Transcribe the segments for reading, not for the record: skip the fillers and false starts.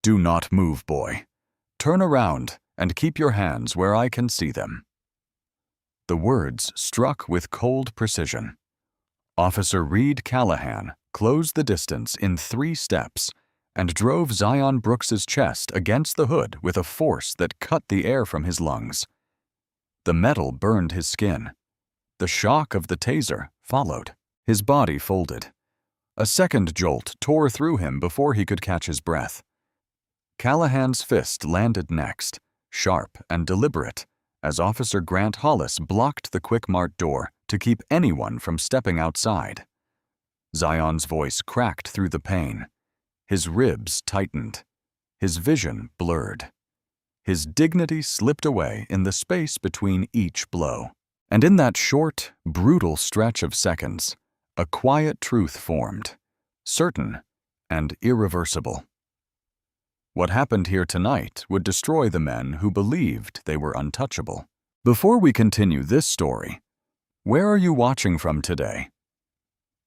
Do not move, boy. Turn around and keep your hands where I can see them." The words struck with cold precision. Officer Reed Callahan closed the distance in 3 steps and drove Zion Brooks's chest against the hood with a force that cut the air from his lungs. The metal burned his skin. The shock of the taser followed. His body folded. A second jolt tore through him before he could catch his breath. Callahan's fist landed next, sharp and deliberate, as Officer Grant Hollis blocked the Quick Mart door to keep anyone from stepping outside. Zion's voice cracked through the pain. His ribs tightened. His vision blurred. His dignity slipped away in the space between each blow. And in that short, brutal stretch of seconds, a quiet truth formed, certain and irreversible. What happened here tonight would destroy the men who believed they were untouchable. Before we continue this story, where are you watching from today?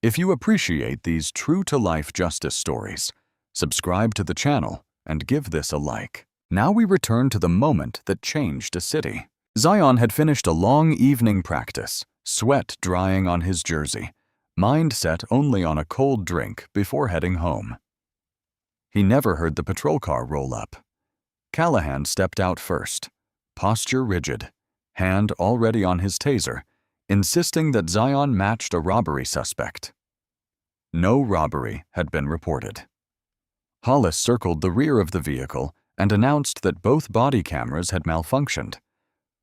If you appreciate these true-to-life justice stories, subscribe to the channel and give this a like. Now we return to the moment that changed a city. Zion had finished a long evening practice, sweat drying on his jersey, mind set only on a cold drink before heading home. He never heard the patrol car roll up. Callahan stepped out first, posture rigid, hand already on his taser, insisting that Zion matched a robbery suspect. No robbery had been reported. Hollis circled the rear of the vehicle and announced that both body cameras had malfunctioned.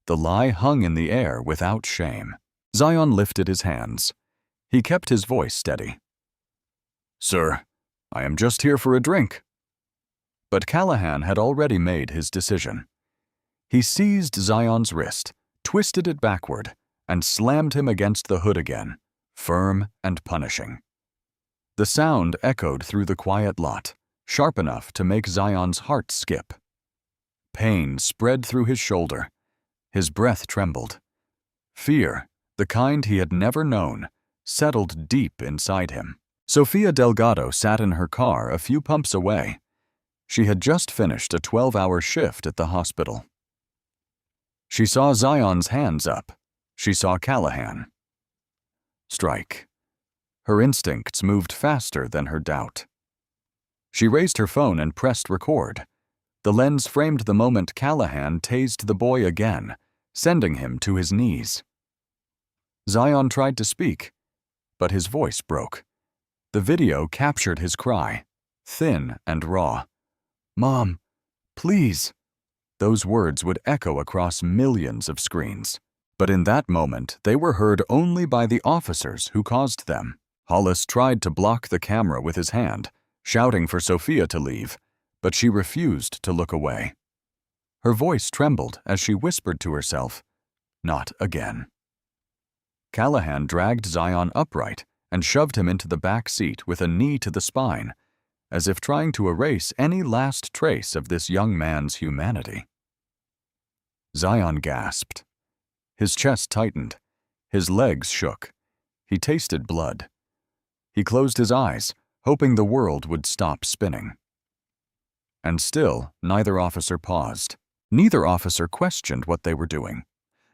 The lie hung in the air without shame. Zion lifted his hands. He kept his voice steady. "Sir, I am just here for a drink." But Callahan had already made his decision. He seized Zion's wrist, twisted it backward, and slammed him against the hood again, firm and punishing. The sound echoed through the quiet lot, sharp enough to make Zion's heart skip. Pain spread through his shoulder. His breath trembled. Fear, the kind he had never known, settled deep inside him. Sofia Delgado sat in her car a few pumps away. She had just finished a 12-hour shift at the hospital. She saw Zion's hands up. She saw Callahan. Strike. Her instincts moved faster than her doubt. She raised her phone and pressed record. The lens framed the moment Callahan tased the boy again, sending him to his knees. Zion tried to speak, but his voice broke. The video captured his cry, thin and raw. "Mom, please." Those words would echo across millions of screens. But in that moment, they were heard only by the officers who caused them. Hollis tried to block the camera with his hand, shouting for Sofia to leave, but she refused to look away. Her voice trembled as she whispered to herself, "Not again." Callahan dragged Zion upright and shoved him into the back seat with a knee to the spine, as if trying to erase any last trace of this young man's humanity. Zion gasped. His chest tightened. His legs shook. He tasted blood. He closed his eyes, hoping the world would stop spinning. And still, neither officer paused. Neither officer questioned what they were doing.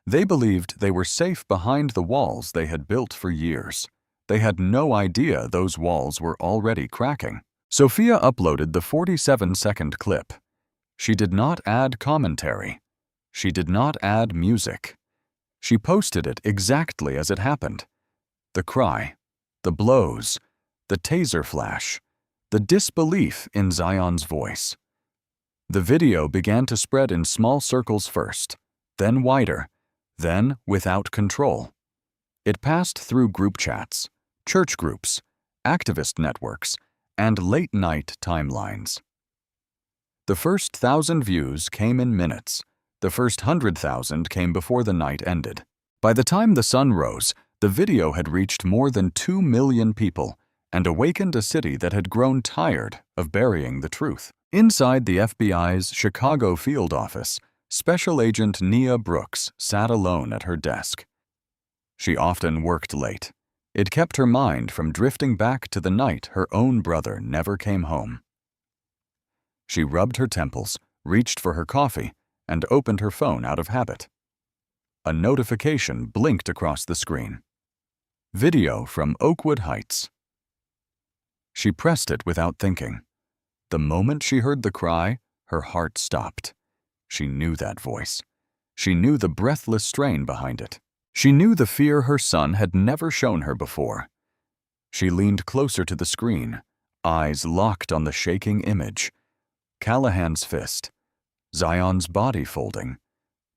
They believed they were safe behind the walls they had built for years. They had no idea those walls were already cracking. Sofia uploaded the 47-second clip. She did not add commentary. She did not add music. She posted it exactly as it happened. The cry, the blows, the taser flash, the disbelief in Zion's voice. The video began to spread in small circles first, then wider, then without control. It passed through group chats, church groups, activist networks, and late-night timelines. The first 1,000 views came in minutes. The first 100,000 came before the night ended. By the time the sun rose, the video had reached more than 2 million people and awakened a city that had grown tired of burying the truth. Inside the FBI's Chicago field office, Special Agent Nia Brooks sat alone at her desk. She often worked late. It kept her mind from drifting back to the night her own brother never came home. She rubbed her temples, reached for her coffee, and opened her phone out of habit. A notification blinked across the screen. Video from Oakwood Heights. She pressed it without thinking. The moment she heard the cry, her heart stopped. She knew that voice. She knew the breathless strain behind it. She knew the fear her son had never shown her before. She leaned closer to the screen, eyes locked on the shaking image. Callahan's fist, Zion's body folding,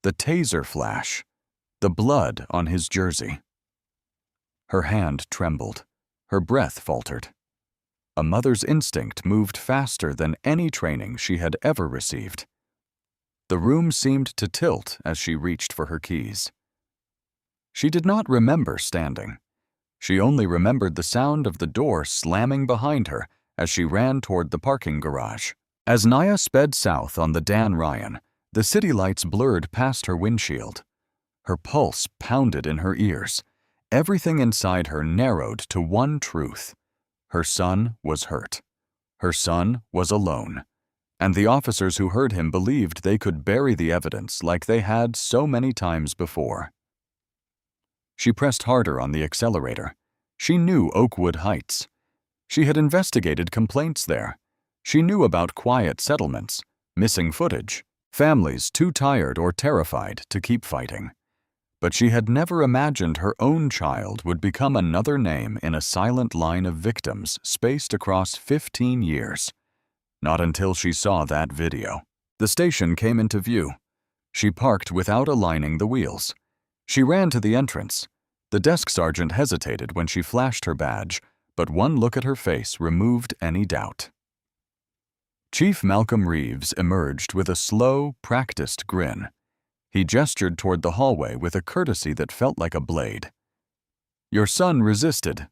the taser flash, the blood on his jersey. Her hand trembled. Her breath faltered. A mother's instinct moved faster than any training she had ever received. The room seemed to tilt as she reached for her keys. She did not remember standing. She only remembered the sound of the door slamming behind her as she ran toward the parking garage. As Nia sped south on the Dan Ryan, the city lights blurred past her windshield. Her pulse pounded in her ears. Everything inside her narrowed to one truth. Her son was hurt. Her son was alone. And the officers who heard him believed they could bury the evidence like they had so many times before. She pressed harder on the accelerator. She knew Oakwood Heights. She had investigated complaints there. She knew about quiet settlements, missing footage, families too tired or terrified to keep fighting. But she had never imagined her own child would become another name in a silent line of victims spaced across 15 years. Not until she saw that video. The station came into view. She parked without aligning the wheels. She ran to the entrance. The desk sergeant hesitated when she flashed her badge, but one look at her face removed any doubt. Chief Malcolm Reeves emerged with a slow, practiced grin. He gestured toward the hallway with a courtesy that felt like a blade. "Your son resisted.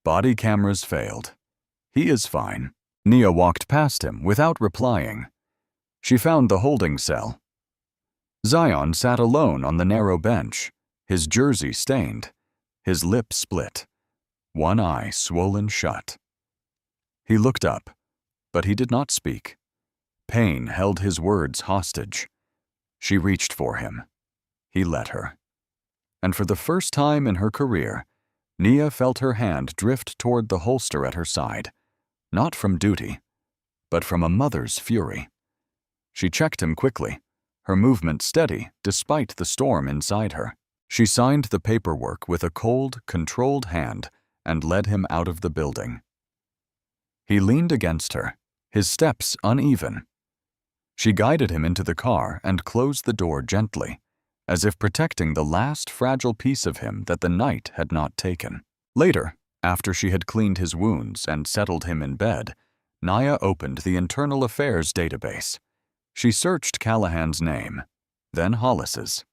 Body cameras failed. He is fine." Nia walked past him without replying. She found the holding cell. Zion sat alone on the narrow bench, his jersey stained, his lip split, one eye swollen shut. He looked up, but he did not speak. Pain held his words hostage. She reached for him. He let her. And for the first time in her career, Nia felt her hand drift toward the holster at her side, not from duty, but from a mother's fury. She checked him quickly, her movement steady despite the storm inside her. She signed the paperwork with a cold, controlled hand and led him out of the building. He leaned against her, his steps uneven. She guided him into the car and closed the door gently, as if protecting the last fragile piece of him that the night had not taken. Later, after she had cleaned his wounds and settled him in bed, Nia opened the Internal Affairs database. She searched Callahan's name, then Hollis's.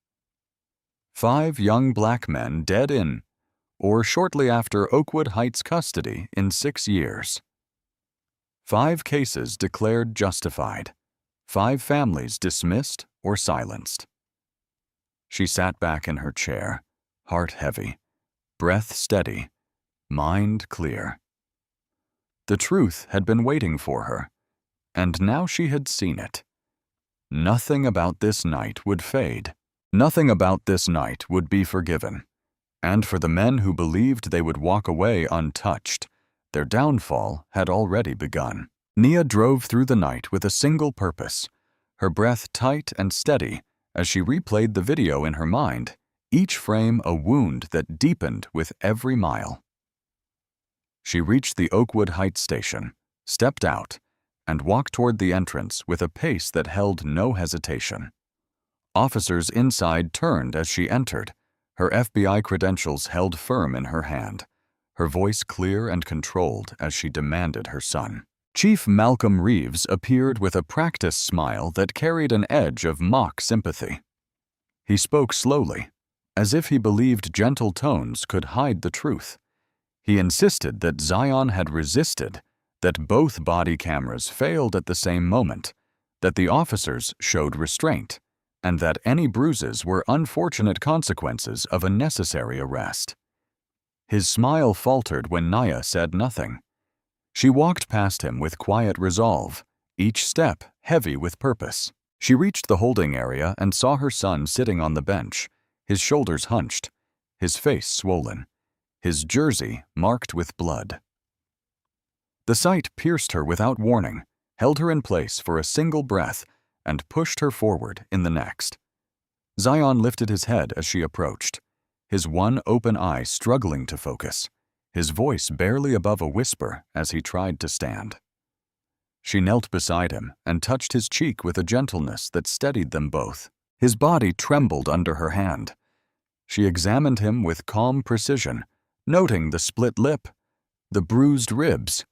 5 young black men dead in, or shortly after Oakwood Heights custody in 6 years. 5 cases declared justified. 5 families dismissed or silenced. She sat back in her chair, heart heavy, breath steady, mind clear. The truth had been waiting for her, and now she had seen it. Nothing about this night would fade. Nothing about this night would be forgiven. And for the men who believed they would walk away untouched, their downfall had already begun. Nia drove through the night with a single purpose, her breath tight and steady as she replayed the video in her mind, each frame a wound that deepened with every mile. She reached the Oakwood Heights station, stepped out, and walked toward the entrance with a pace that held no hesitation. Officers inside turned as she entered, her FBI credentials held firm in her hand, her voice clear and controlled as she demanded her son. Chief Malcolm Reeves appeared with a practiced smile that carried an edge of mock sympathy. He spoke slowly, as if he believed gentle tones could hide the truth. He insisted that Zion had resisted, that both body cameras failed at the same moment, that the officers showed restraint, and that any bruises were unfortunate consequences of a necessary arrest. His smile faltered when Nia said nothing. She walked past him with quiet resolve, each step heavy with purpose. She reached the holding area and saw her son sitting on the bench, his shoulders hunched, his face swollen, his jersey marked with blood. The sight pierced her without warning, held her in place for a single breath, and pushed her forward in the next. Zion lifted his head as she approached, his one open eye struggling to focus, his voice barely above a whisper as he tried to stand. She knelt beside him and touched his cheek with a gentleness that steadied them both. His body trembled under her hand. She examined him with calm precision, noting the split lip, the bruised ribs,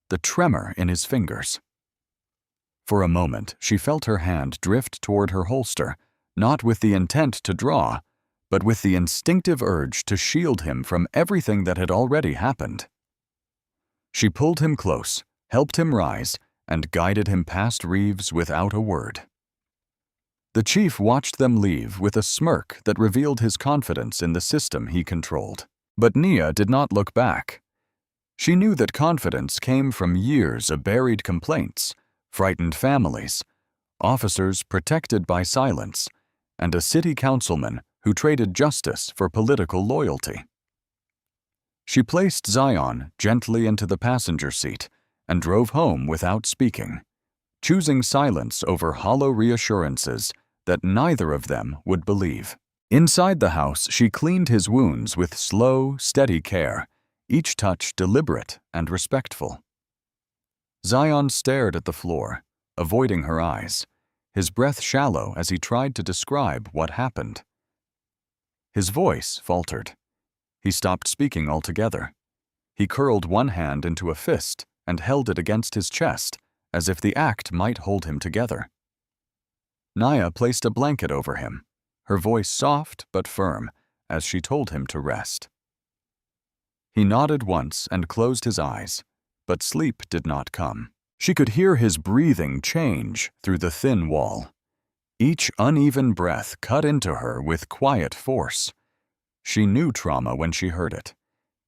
the tremor in his fingers. For a moment, she felt her hand drift toward her holster, not with the intent to draw, but with the instinctive urge to shield him from everything that had already happened. She pulled him close, helped him rise, and guided him past Reeves without a word. The chief watched them leave with a smirk that revealed his confidence in the system he controlled. But Nia did not look back. She knew that confidence came from years of buried complaints, frightened families, officers protected by silence, and a city councilman who traded justice for political loyalty. She placed Zion gently into the passenger seat and drove home without speaking, choosing silence over hollow reassurances that neither of them would believe. Inside the house, she cleaned his wounds with slow, steady care, each touch deliberate and respectful. Zion stared at the floor, avoiding her eyes, his breath shallow as he tried to describe what happened. His voice faltered. He stopped speaking altogether. He curled one hand into a fist and held it against his chest, as if the act might hold him together. Nia placed a blanket over him, her voice soft but firm, as she told him to rest. He nodded once and closed his eyes, but sleep did not come. She could hear his breathing change through the thin wall. Each uneven breath cut into her with quiet force. She knew trauma when she heard it.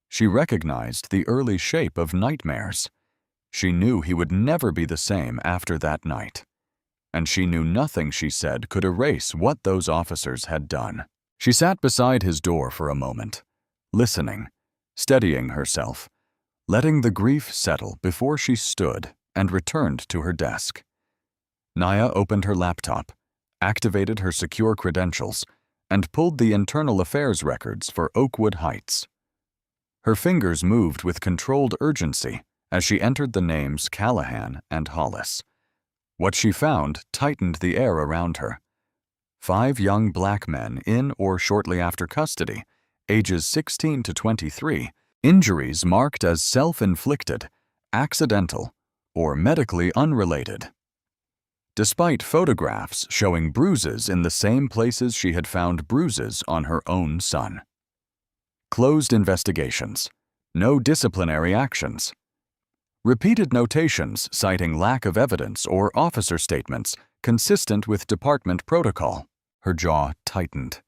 She recognized the early shape of nightmares. She knew he would never be the same after that night. And she knew nothing she said could erase what those officers had done. She sat beside his door for a moment, listening, steadying herself, letting the grief settle before she stood and returned to her desk. Nia opened her laptop, activated her secure credentials, and pulled the internal affairs records for Oakwood Heights. Her fingers moved with controlled urgency as she entered the names Callahan and Hollis. What she found tightened the air around her. 5 young black men in or shortly after custody, ages 16 to 23, injuries marked as self-inflicted, accidental, or medically unrelated. Despite photographs showing bruises in the same places she had found bruises on her own son. Closed investigations. No disciplinary actions. Repeated notations citing lack of evidence or officer statements consistent with department protocol. Her jaw tightened.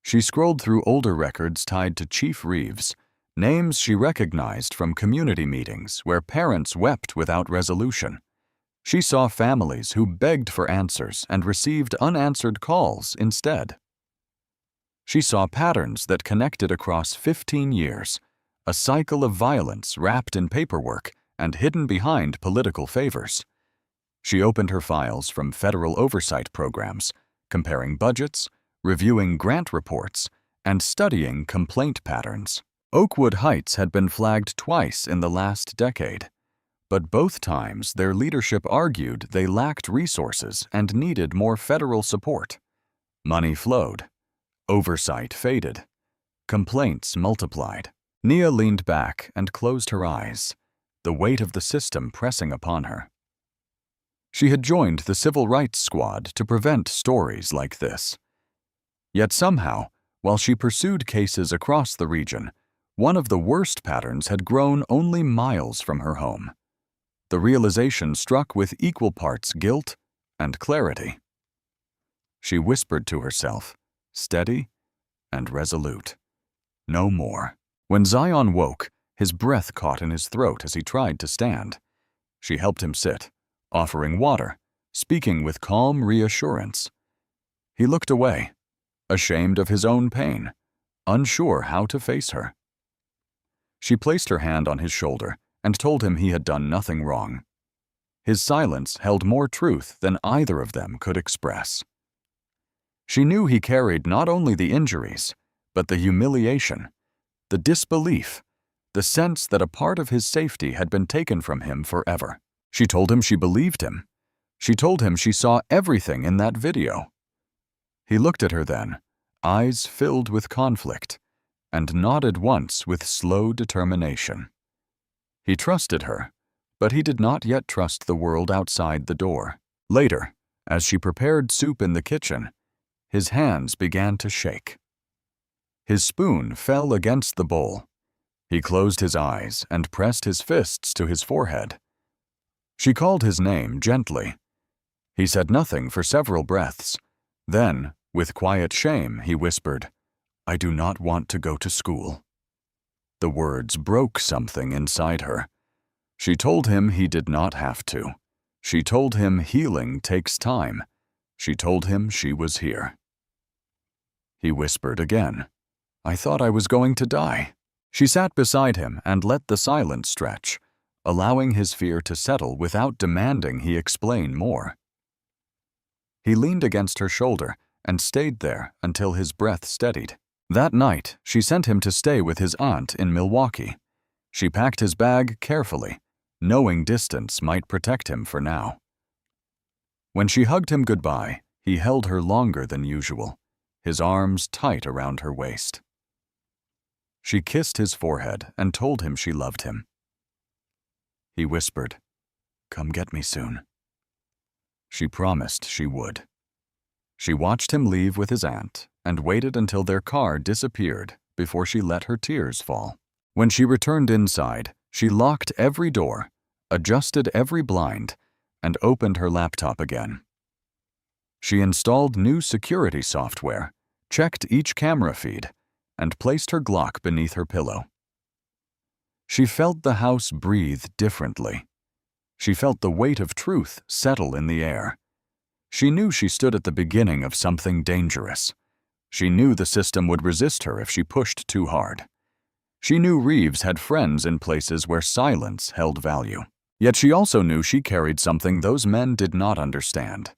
She scrolled through older records tied to Chief Reeves, names she recognized from community meetings where parents wept without resolution. She saw families who begged for answers and received unanswered calls instead. She saw patterns that connected across 15 years, a cycle of violence wrapped in paperwork and hidden behind political favors. She opened her files from federal oversight programs, comparing budgets, reviewing grant reports, and studying complaint patterns. Oakwood Heights had been flagged twice in the last decade, but both times their leadership argued they lacked resources and needed more federal support. Money flowed. Oversight faded. Complaints multiplied. Nia leaned back and closed her eyes, the weight of the system pressing upon her. She had joined the Civil Rights Squad to prevent stories like this. Yet somehow, while she pursued cases across the region, one of the worst patterns had grown only miles from her home. The realization struck with equal parts guilt and clarity. She whispered to herself, steady and resolute. No more. When Zion woke, his breath caught in his throat as he tried to stand. She helped him sit, offering water, speaking with calm reassurance. He looked away, ashamed of his own pain, unsure how to face her. She placed her hand on his shoulder and told him he had done nothing wrong. His silence held more truth than either of them could express. She knew he carried not only the injuries, but the humiliation, the disbelief, the sense that a part of his safety had been taken from him forever. She told him she believed him. She told him she saw everything in that video. He looked at her then, eyes filled with conflict, and nodded once with slow determination. He trusted her, but he did not yet trust the world outside the door. Later, as she prepared soup in the kitchen, his hands began to shake. His spoon fell against the bowl. He closed his eyes and pressed his fists to his forehead. She called his name gently. He said nothing for several breaths. Then, with quiet shame, he whispered, "I do not want to go to school." The words broke something inside her. She told him he did not have to. She told him healing takes time. She told him she was here. He whispered again, "I thought I was going to die." She sat beside him and let the silence stretch, allowing his fear to settle without demanding he explain more. He leaned against her shoulder and stayed there until his breath steadied. That night, she sent him to stay with his aunt in Milwaukee. She packed his bag carefully, knowing distance might protect him for now. When she hugged him goodbye, he held her longer than usual, his arms tight around her waist. She kissed his forehead and told him she loved him. He whispered, "Come get me soon." She promised she would. She watched him leave with his aunt and waited until their car disappeared before she let her tears fall. When she returned inside, she locked every door, adjusted every blind, and opened her laptop again. She installed new security software, checked each camera feed, and placed her Glock beneath her pillow. She felt the house breathe differently. She felt the weight of truth settle in the air. She knew she stood at the beginning of something dangerous. She knew the system would resist her if she pushed too hard. She knew Reeves had friends in places where silence held value. Yet she also knew she carried something those men did not understand.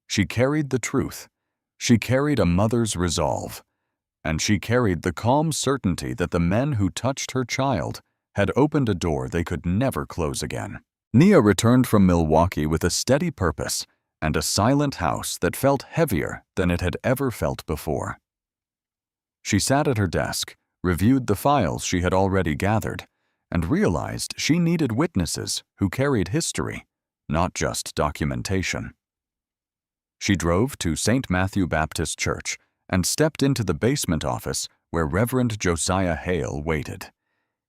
She carried the truth. She carried a mother's resolve. And she carried the calm certainty that the men who touched her child had opened a door they could never close again. Nia returned from Milwaukee with a steady purpose and a silent house that felt heavier than it had ever felt before. She sat at her desk, reviewed the files she had already gathered, and realized she needed witnesses who carried history, not just documentation. She drove to St. Matthew Baptist Church and stepped into the basement office where Reverend Josiah Hale waited.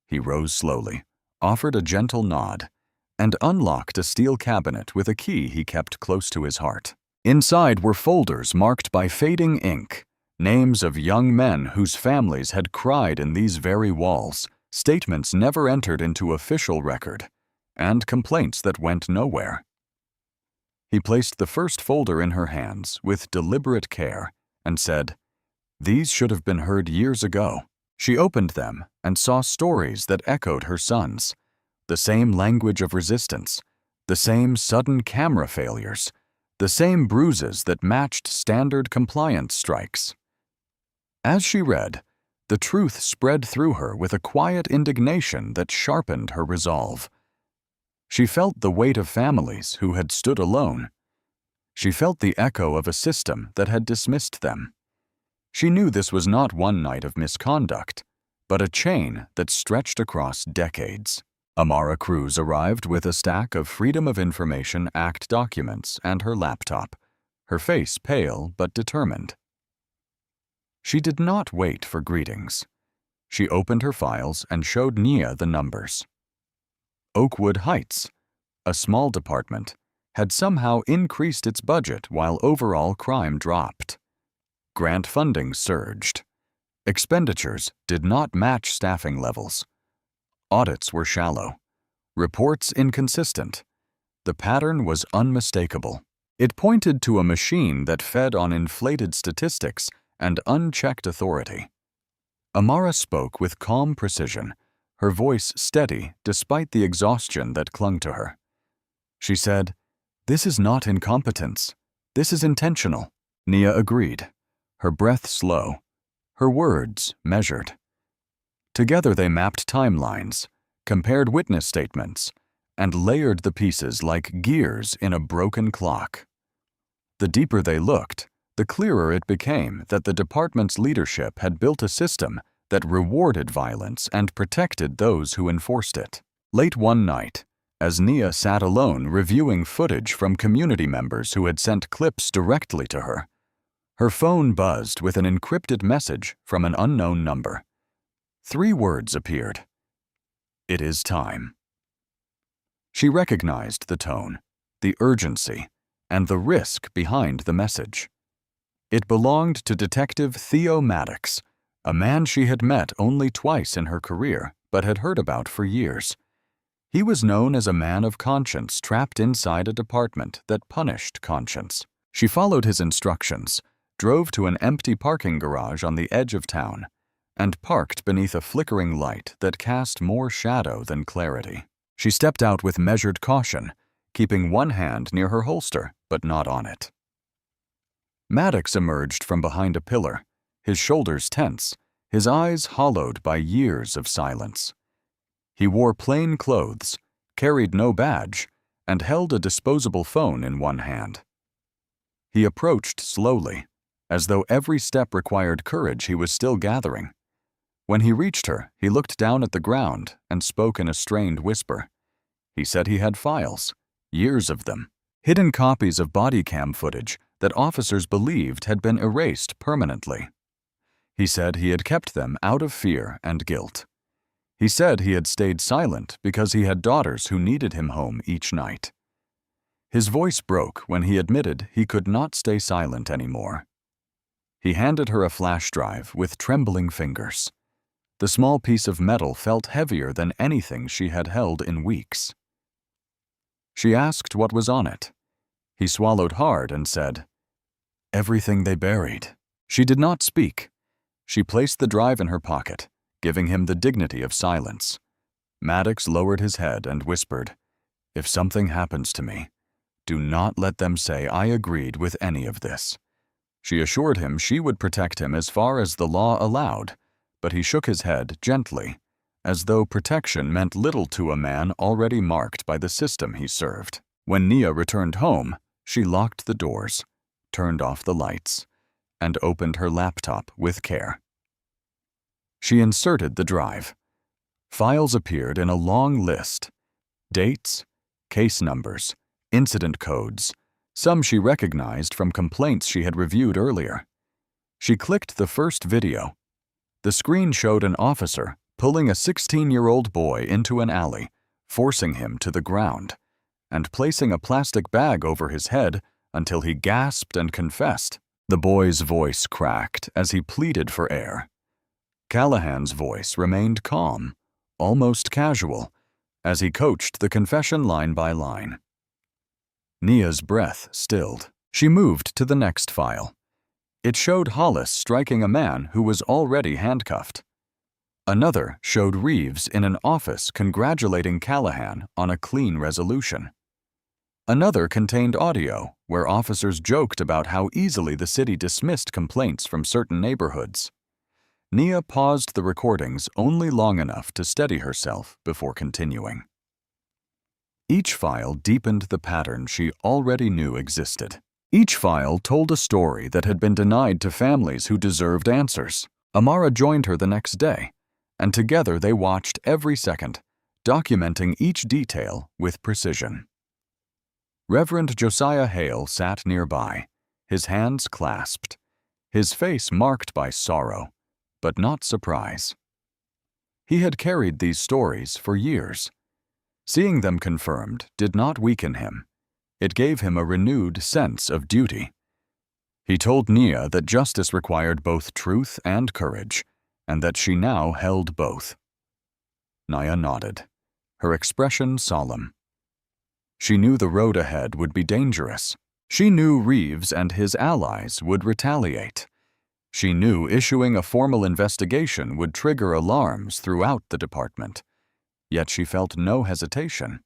He rose slowly, offered a gentle nod, and unlocked a steel cabinet with a key he kept close to his heart. Inside were folders marked by fading ink, names of young men whose families had cried in these very walls, statements never entered into official record, and complaints that went nowhere. He placed the first folder in her hands with deliberate care and said, "These should have been heard years ago." She opened them and saw stories that echoed her son's, the same language of resistance, the same sudden camera failures, the same bruises that matched standard compliance strikes. As she read, the truth spread through her with a quiet indignation that sharpened her resolve. She felt the weight of families who had stood alone. She felt the echo of a system that had dismissed them. She knew this was not one night of misconduct, but a chain that stretched across decades. Amara Cruz arrived with a stack of Freedom of Information Act documents and her laptop, her face pale but determined. She did not wait for greetings. She opened her files and showed Nia the numbers. Oakwood Heights, a small department, had somehow increased its budget while overall crime dropped. Grant funding surged. Expenditures did not match staffing levels. Audits were shallow. Reports inconsistent. The pattern was unmistakable. It pointed to a machine that fed on inflated statistics and unchecked authority. Amara spoke with calm precision, her voice steady despite the exhaustion that clung to her. She said, "This is not incompetence. This is intentional." Nia agreed, her breath slow, her words measured. Together they mapped timelines, compared witness statements, and layered the pieces like gears in a broken clock. The deeper they looked, the clearer it became that the department's leadership had built a system that rewarded violence and protected those who enforced it. Late one night, as Nia sat alone reviewing footage from community members who had sent clips directly to her, her phone buzzed with an encrypted message from an unknown number. 3 words appeared. "It is time." She recognized the tone, the urgency, and the risk behind the message. It belonged to Detective Theo Maddox, a man she had met only twice in her career but had heard about for years. He was known as a man of conscience trapped inside a department that punished conscience. She followed his instructions, drove to an empty parking garage on the edge of town, and parked beneath a flickering light that cast more shadow than clarity. She stepped out with measured caution, keeping one hand near her holster, but not on it. Maddox emerged from behind a pillar, his shoulders tense, his eyes hollowed by years of silence. He wore plain clothes, carried no badge, and held a disposable phone in one hand. He approached slowly, as though every step required courage he was still gathering. When he reached her, he looked down at the ground and spoke in a strained whisper. He said he had files, years of them, hidden copies of body cam footage that officers believed had been erased permanently. He said he had kept them out of fear and guilt. He said he had stayed silent because he had daughters who needed him home each night. His voice broke when he admitted he could not stay silent anymore. He handed her a flash drive with trembling fingers. The small piece of metal felt heavier than anything she had held in weeks. She asked what was on it. He swallowed hard and said, "Everything they buried." She did not speak. She placed the drive in her pocket, giving him the dignity of silence. Maddox lowered his head and whispered, "If something happens to me, do not let them say I agreed with any of this." She assured him she would protect him as far as the law allowed, but he shook his head gently, as though protection meant little to a man already marked by the system he served. When Nia returned home, she locked the doors, turned off the lights, and opened her laptop with care. She inserted the drive. Files appeared in a long list: dates, case numbers, incident codes, some she recognized from complaints she had reviewed earlier. She clicked the first video. The screen showed an officer pulling a 16-year-old boy into an alley, forcing him to the ground, and placing a plastic bag over his head until he gasped and confessed. The boy's voice cracked as he pleaded for air. Callahan's voice remained calm, almost casual, as he coached the confession line by line. Nia's breath stilled. She moved to the next file. It showed Hollis striking a man who was already handcuffed. Another showed Reeves in an office congratulating Callahan on a clean resolution. Another contained audio where officers joked about how easily the city dismissed complaints from certain neighborhoods. Nia paused the recordings only long enough to steady herself before continuing. Each file deepened the pattern she already knew existed. Each file told a story that had been denied to families who deserved answers. Amara joined her the next day, and together they watched every second, documenting each detail with precision. Reverend Josiah Hale sat nearby, his hands clasped, his face marked by sorrow, but not surprise. He had carried these stories for years. Seeing them confirmed did not weaken him. It gave him a renewed sense of duty. He told Nia that justice required both truth and courage, and that she now held both. Nia nodded, her expression solemn. She knew the road ahead would be dangerous. She knew Reeves and his allies would retaliate. She knew issuing a formal investigation would trigger alarms throughout the department. Yet she felt no hesitation.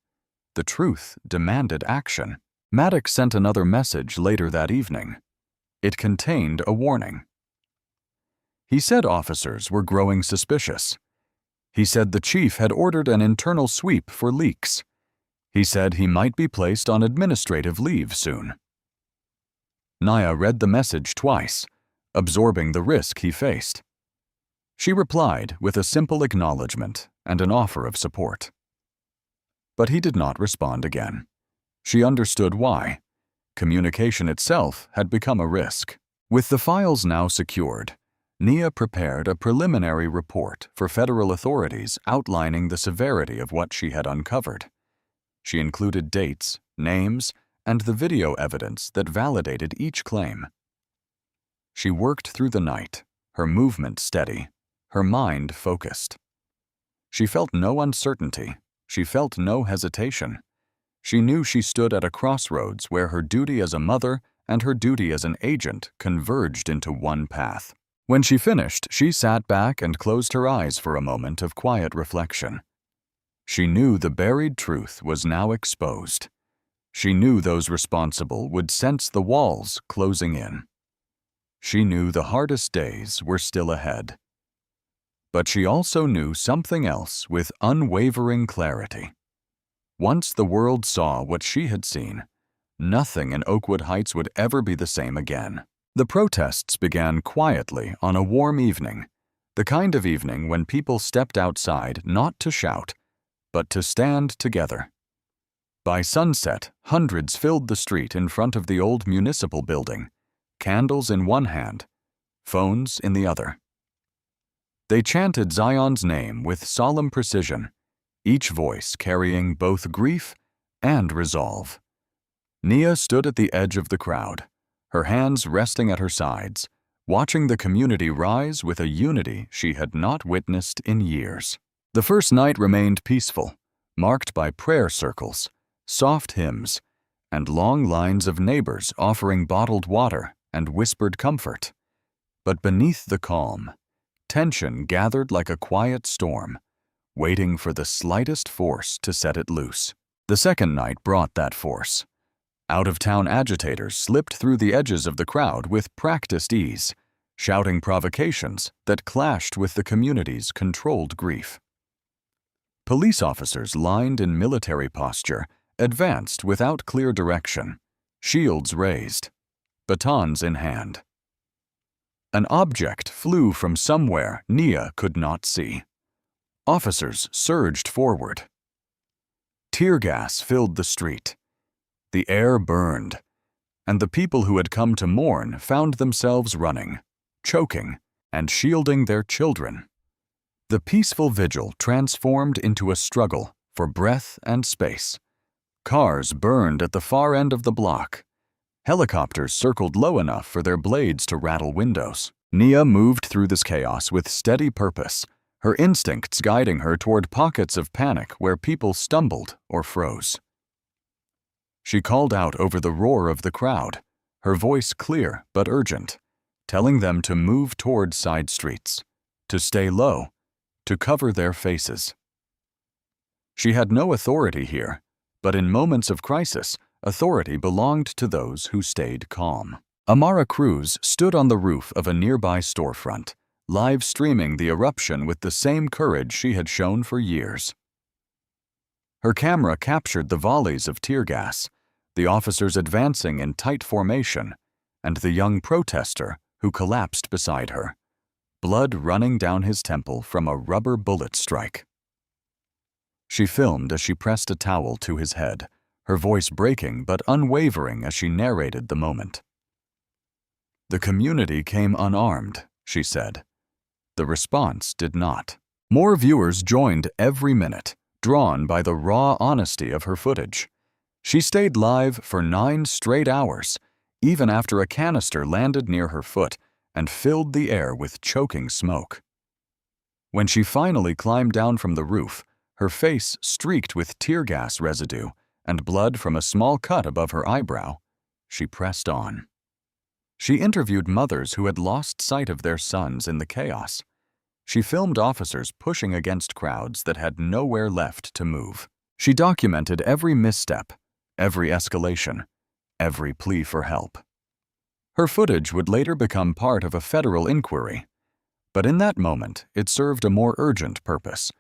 The truth demanded action. Maddox sent another message later that evening. It contained a warning. He said officers were growing suspicious. He said the chief had ordered an internal sweep for leaks. He said he might be placed on administrative leave soon. Nia read the message twice, absorbing the risk he faced. She replied with a simple acknowledgement and an offer of support. But he did not respond again. She understood why. Communication itself had become a risk. With the files now secured, Nia prepared a preliminary report for federal authorities outlining the severity of what she had uncovered. She included dates, names, and the video evidence that validated each claim. She worked through the night, her movement steady, her mind focused. She felt no uncertainty. She felt no hesitation. She knew she stood at a crossroads where her duty as a mother and her duty as an agent converged into one path. When she finished, she sat back and closed her eyes for a moment of quiet reflection. She knew the buried truth was now exposed. She knew those responsible would sense the walls closing in. She knew the hardest days were still ahead. But she also knew something else with unwavering clarity. Once the world saw what she had seen, nothing in Oakwood Heights would ever be the same again. The protests began quietly on a warm evening, the kind of evening when people stepped outside not to shout, but to stand together. By sunset, hundreds filled the street in front of the old municipal building, candles in one hand, phones in the other. They chanted Zion's name with solemn precision, each voice carrying both grief and resolve. Nia stood at the edge of the crowd, her hands resting at her sides, watching the community rise with a unity she had not witnessed in years. The first night remained peaceful, marked by prayer circles, soft hymns, and long lines of neighbors offering bottled water and whispered comfort. But beneath the calm, tension gathered like a quiet storm, waiting for the slightest force to set it loose. The second night brought that force. Out-of-town agitators slipped through the edges of the crowd with practiced ease, shouting provocations that clashed with the community's controlled grief. Police officers lined in military posture advanced without clear direction, shields raised, batons in hand. An object flew from somewhere Nia could not see. Officers surged forward. Tear gas filled the street. The air burned, and the people who had come to mourn found themselves running, choking, and shielding their children. The peaceful vigil transformed into a struggle for breath and space. Cars burned at the far end of the block. Helicopters circled low enough for their blades to rattle windows. Nia moved through this chaos with steady purpose, her instincts guiding her toward pockets of panic where people stumbled or froze. She called out over the roar of the crowd, her voice clear but urgent, telling them to move toward side streets, to stay low, to cover their faces. She had no authority here, but in moments of crisis, authority belonged to those who stayed calm. Amara Cruz stood on the roof of a nearby storefront, live streaming the eruption with the same courage she had shown for years. Her camera captured the volleys of tear gas, the officers advancing in tight formation, and the young protester who collapsed beside her, blood running down his temple from a rubber bullet strike. She filmed as she pressed a towel to his head, her voice breaking but unwavering as she narrated the moment. "The community came unarmed," she said. The response did not. More viewers joined every minute, drawn by the raw honesty of her footage. She stayed live for 9 straight hours, even after a canister landed near her foot and filled the air with choking smoke. When she finally climbed down from the roof, her face streaked with tear gas residue and blood from a small cut above her eyebrow, she pressed on. She interviewed mothers who had lost sight of their sons in the chaos. She filmed officers pushing against crowds that had nowhere left to move. She documented every misstep, every escalation, every plea for help. Her footage would later become part of a federal inquiry. But in that moment, it served a more urgent purpose.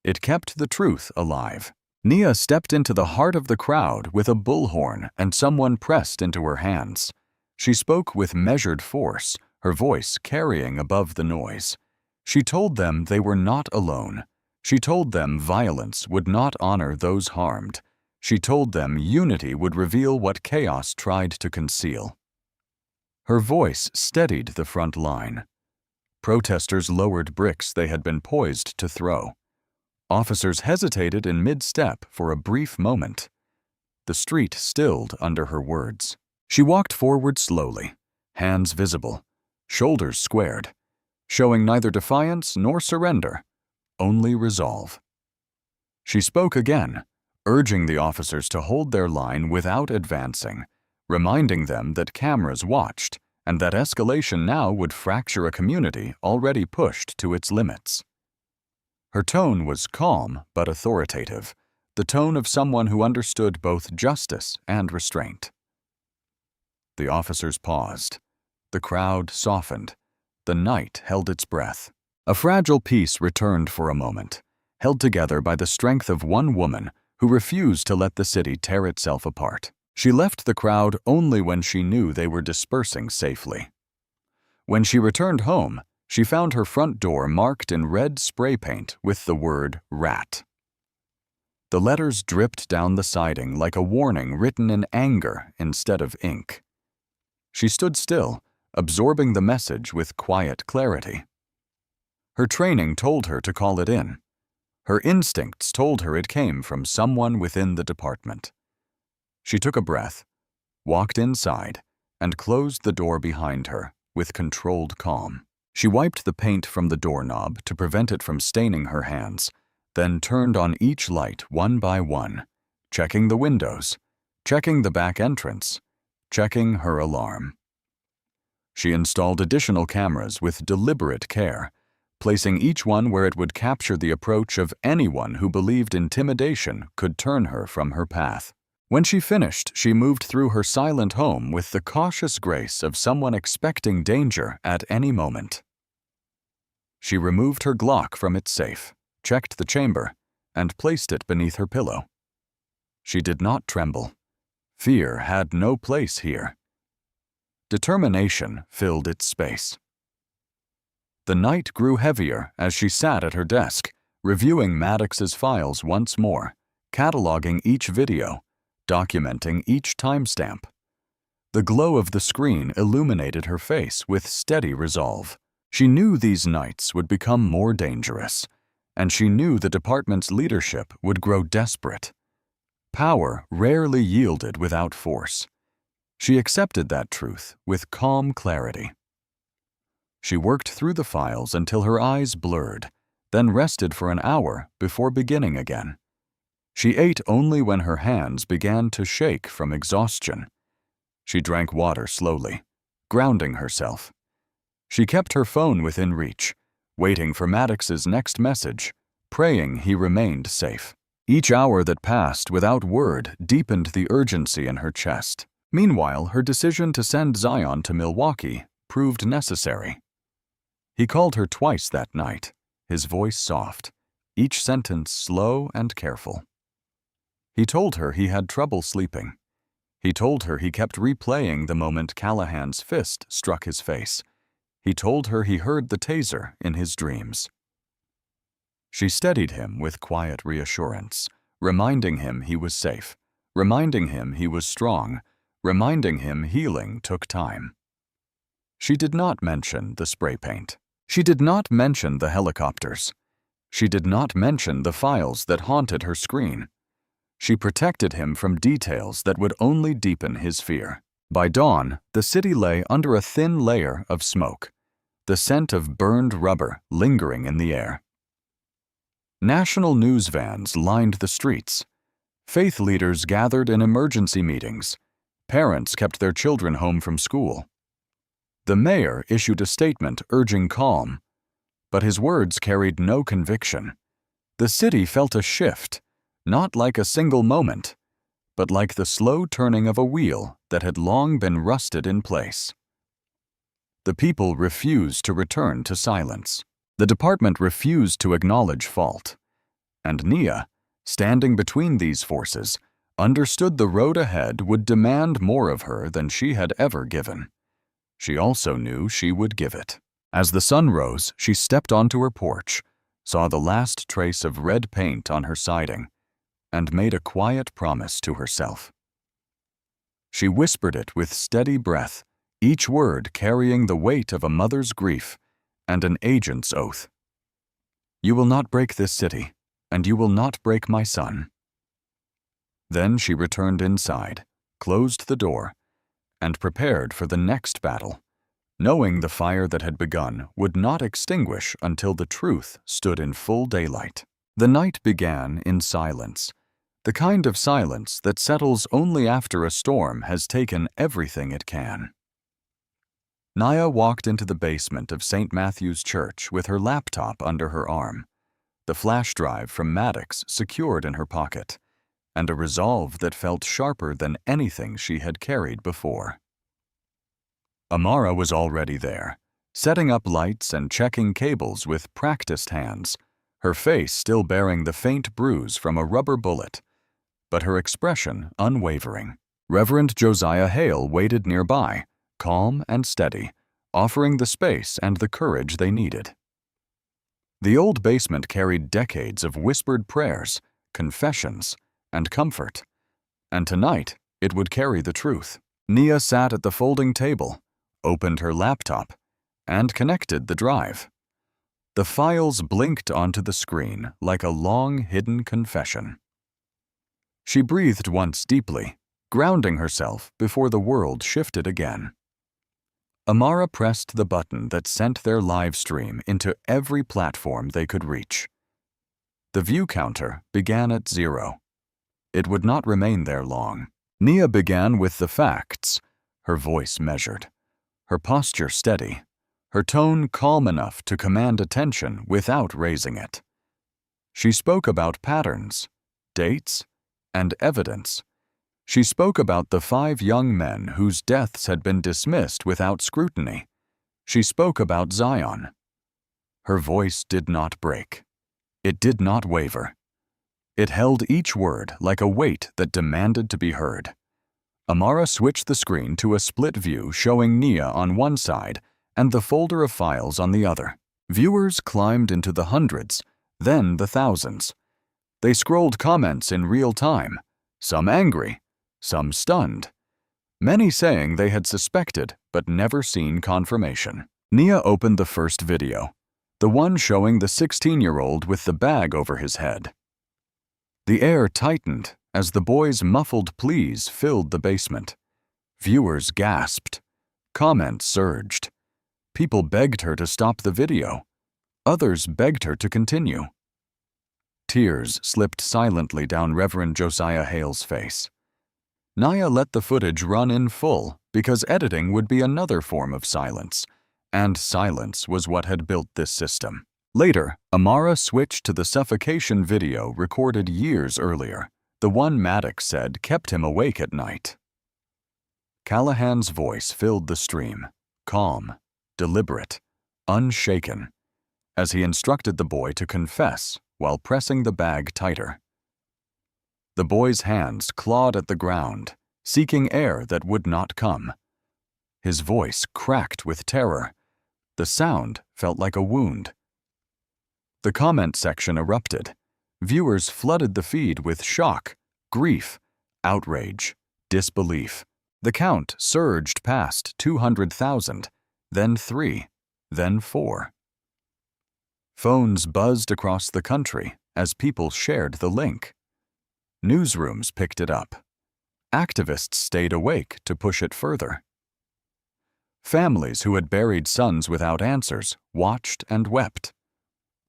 It kept the truth alive. Nia stepped into the heart of the crowd with a bullhorn and someone pressed into her hands. She spoke with measured force, her voice carrying above the noise. She told them they were not alone. She told them violence would not honor those harmed. She told them unity would reveal what chaos tried to conceal. Her voice steadied the front line. Protesters lowered bricks they had been poised to throw. Officers hesitated in mid-step for a brief moment. The street stilled under her words. She walked forward slowly, hands visible, shoulders squared, showing neither defiance nor surrender, only resolve. She spoke again, urging the officers to hold their line without advancing, reminding them that cameras watched and that escalation now would fracture a community already pushed to its limits. Her tone was calm but authoritative, the tone of someone who understood both justice and restraint. The officers paused. The crowd softened. The night held its breath. A fragile peace returned for a moment, held together by the strength of one woman who refused to let the city tear itself apart. She left the crowd only when she knew they were dispersing safely. When she returned home, she found her front door marked in red spray paint with the word "rat." The letters dripped down the siding like a warning written in anger instead of ink. She stood still, absorbing the message with quiet clarity. Her training told her to call it in. Her instincts told her it came from someone within the department. She took a breath, walked inside, and closed the door behind her with controlled calm. She wiped the paint from the doorknob to prevent it from staining her hands, then turned on each light one by one, checking the windows, checking the back entrance, checking her alarm. She installed additional cameras with deliberate care, placing each one where it would capture the approach of anyone who believed intimidation could turn her from her path. When she finished, she moved through her silent home with the cautious grace of someone expecting danger at any moment. She removed her Glock from its safe, checked the chamber, and placed it beneath her pillow. She did not tremble. Fear had no place here. Determination filled its space. The night grew heavier as she sat at her desk, reviewing Maddox's files once more, cataloging each video, documenting each timestamp. The glow of the screen illuminated her face with steady resolve. She knew these nights would become more dangerous, and she knew the department's leadership would grow desperate. Power rarely yielded without force. She accepted that truth with calm clarity. She worked through the files until her eyes blurred, then rested for an hour before beginning again. She ate only when her hands began to shake from exhaustion. She drank water slowly, grounding herself. She kept her phone within reach, waiting for Maddox's next message, praying he remained safe. Each hour that passed without word deepened the urgency in her chest. Meanwhile, her decision to send Zion to Milwaukee proved necessary. He called her twice that night, his voice soft, each sentence slow and careful. He told her he had trouble sleeping. He told her he kept replaying the moment Callahan's fist struck his face. He told her he heard the taser in his dreams. She steadied him with quiet reassurance, reminding him he was safe, reminding him he was strong, reminding him healing took time. She did not mention the spray paint. She did not mention the helicopters. She did not mention the files that haunted her screen. She protected him from details that would only deepen his fear. By dawn, the city lay under a thin layer of smoke, the scent of burned rubber lingering in the air. National news vans lined the streets. Faith leaders gathered in emergency meetings. Parents kept their children home from school. The mayor issued a statement urging calm, but his words carried no conviction. The city felt a shift, not like a single moment, but like the slow turning of a wheel that had long been rusted in place. The people refused to return to silence. The department refused to acknowledge fault. And Nia, standing between these forces, understood the road ahead would demand more of her than she had ever given. She also knew she would give it. As the sun rose, she stepped onto her porch, saw the last trace of red paint on her siding, and made a quiet promise to herself. She whispered it with steady breath, each word carrying the weight of a mother's grief and an agent's oath. "You will not break this city, and you will not break my son." Then she returned inside, closed the door, and prepared for the next battle, knowing the fire that had begun would not extinguish until the truth stood in full daylight. The night began in silence, the kind of silence that settles only after a storm has taken everything it can. Nia walked into the basement of St. Matthew's Church with her laptop under her arm, the flash drive from Maddox secured in her pocket, and a resolve that felt sharper than anything she had carried before. Amara was already there, setting up lights and checking cables with practiced hands, her face still bearing the faint bruise from a rubber bullet, but her expression unwavering. Reverend Josiah Hale waited nearby, calm and steady, offering the space and the courage they needed. The old basement carried decades of whispered prayers, confessions, and comfort, and tonight it would carry the truth. Nia sat at the folding table, opened her laptop, and connected the drive. The files blinked onto the screen like a long hidden confession. She breathed once deeply, grounding herself before the world shifted again. Amara pressed the button that sent their live stream into every platform they could reach. The view counter began at 0. It would not remain there long. Nia began with the facts, her voice measured, her posture steady, her tone calm enough to command attention without raising it. She spoke about patterns, dates, and evidence. She spoke about the 5 young men whose deaths had been dismissed without scrutiny. She spoke about Zion. Her voice did not break. It did not waver. It held each word like a weight that demanded to be heard. Amara switched the screen to a split view showing Nia on one side and the folder of files on the other. Viewers climbed into the hundreds, then the thousands. They scrolled comments in real time, some angry, some stunned, many saying they had suspected but never seen confirmation. Nia opened the first video, the one showing the 16-year-old with the bag over his head. The air tightened as the boy's muffled pleas filled the basement. Viewers gasped. Comments surged. People begged her to stop the video. Others begged her to continue. Tears slipped silently down Reverend Josiah Hale's face. Nia let the footage run in full because editing would be another form of silence, and silence was what had built this system. Later, Amara switched to the suffocation video recorded years earlier, the one Maddox said kept him awake at night. Callahan's voice filled the stream, calm, deliberate, unshaken, as he instructed the boy to confess while pressing the bag tighter. The boy's hands clawed at the ground, seeking air that would not come. His voice cracked with terror. The sound felt like a wound. The comment section erupted. Viewers flooded the feed with shock, grief, outrage, disbelief. The count surged past 200,000, then 3, then 4. Phones buzzed across the country as people shared the link. Newsrooms picked it up. Activists stayed awake to push it further. Families who had buried sons without answers watched and wept.